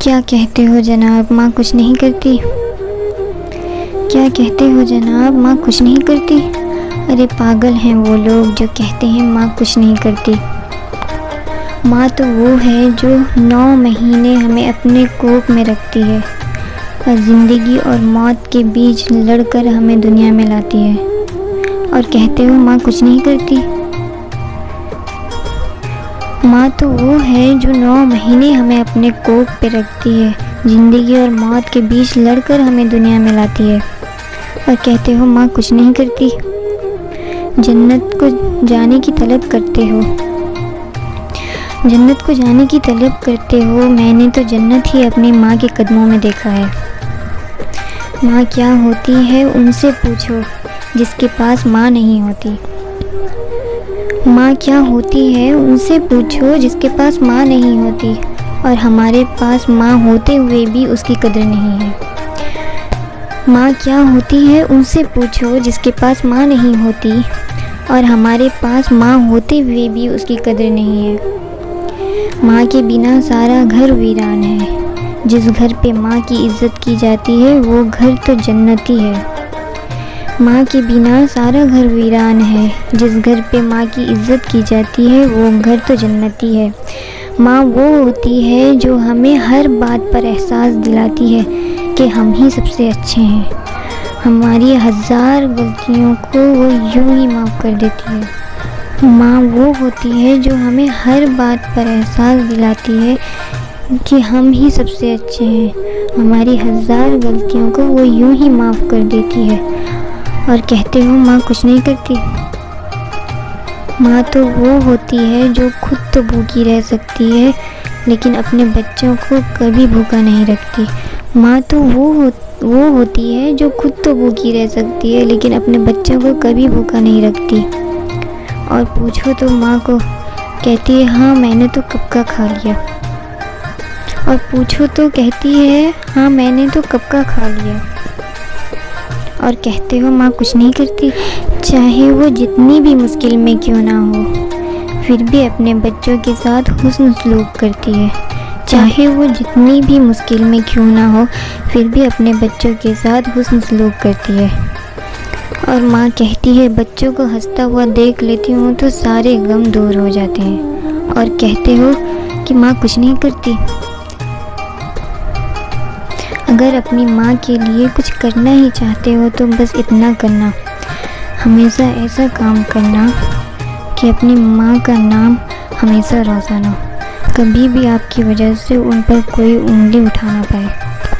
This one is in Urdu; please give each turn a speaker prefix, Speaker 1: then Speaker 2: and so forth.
Speaker 1: کیا کہتے ہو جناب، ماں کچھ نہیں کرتی؟ کیا کہتے ہو جناب، ماں کچھ نہیں کرتی؟ ارے پاگل ہیں وہ لوگ جو کہتے ہیں ماں کچھ نہیں کرتی۔ ماں تو وہ ہے جو 9 مہینے ہمیں اپنے کوکھ میں رکھتی ہے اور زندگی اور موت کے بیچ لڑ کر ہمیں دنیا میں لاتی ہے، اور کہتے ہو ماں کچھ نہیں کرتی۔ ماں تو وہ ہے جو 9 مہینے ہمیں اپنے کوکھ پہ رکھتی ہے، زندگی اور موت کے بیچ لڑ کر ہمیں دنیا میں لاتی ہے، اور کہتے ہو ماں کچھ نہیں کرتی۔ جنت کو جانے کی طلب کرتے ہو، جنت کو جانے کی طلب کرتے ہو، میں نے تو جنت ہی اپنی ماں کے قدموں میں دیکھا ہے۔ ماں کیا ہوتی ہے ان سے پوچھو جس کے پاس ماں نہیں ہوتی۔ ماں کیا ہوتی ہے ان سے پوچھو جس کے پاس ماں نہیں ہوتی، اور ہمارے پاس ماں ہوتے ہوئے بھی اس کی قدر نہیں ہے۔ ماں کیا ہوتی ہے ان سے پوچھو جس کے پاس ماں نہیں ہوتی، اور ہمارے پاس ماں ہوتے ہوئے بھی اس کی قدر نہیں ہے۔ ماں کے بنا سارا گھر ویران ہے، جس گھر پہ ماں کی عزت کی جاتی ہے وہ گھر تو جنتی ہے۔ ماں کے بنا سارا گھر ویران ہے، جس گھر پہ ماں کی عزت کی جاتی ہے وہ گھر تو جنتی ہے۔ ماں وہ ہوتی ہے جو ہمیں ہر بات پر احساس دلاتی ہے کہ ہم ہی سب سے اچھے ہیں، ہماری 1000 غلطیوں کو وہ یوں ہی معاف کر دیتی ہے۔ ماں وہ ہوتی ہے جو ہمیں ہر بات پر احساس دلاتی ہے کہ ہم ہی سب سے اچھے ہیں، ہماری 1000 غلطیوں کو وہ یوں ہی معاف کر دیتی ہے، اور کہتے ہو ماں کچھ نہیں کرتی۔ ماں تو وہ ہوتی ہے جو خود تو بھوکی رہ سکتی ہے لیکن اپنے بچوں کو کبھی بھوکا نہیں رکھتی۔ ماں تو وہ ہوتی ہے جو خود تو بھوکی رہ سکتی ہے لیکن اپنے بچوں کو کبھی بھوکا نہیں رکھتی، اور پوچھو تو ماں کو کہتی ہے ہاں میں نے تو کب کا کھا لیا، اور پوچھو تو کہتی ہے ہاں میں نے تو کب کا کھا لیا، اور کہتے ہو ماں کچھ نہیں کرتی۔ چاہے وہ جتنی بھی مشکل میں کیوں نہ ہو پھر بھی اپنے بچوں کے ساتھ حسن سلوک کرتی ہے، چاہے وہ جتنی بھی مشکل میں کیوں نہ ہو پھر بھی اپنے بچوں کے ساتھ حسن سلوک کرتی ہے۔ اور ماں کہتی ہے بچوں کو ہنستا ہوا دیکھ لیتی ہوں تو سارے غم دور ہو جاتے ہیں، اور کہتے ہو کہ ماں کچھ نہیں کرتی۔ اگر اپنی ماں کے لیے کچھ کرنا ہی چاہتے ہو تو بس اتنا کرنا، ہمیشہ ایسا کام کرنا کہ اپنی ماں کا نام ہمیشہ روشن ہو، کبھی بھی آپ کی وجہ سے ان پر کوئی انگلی اٹھا نہ پائے۔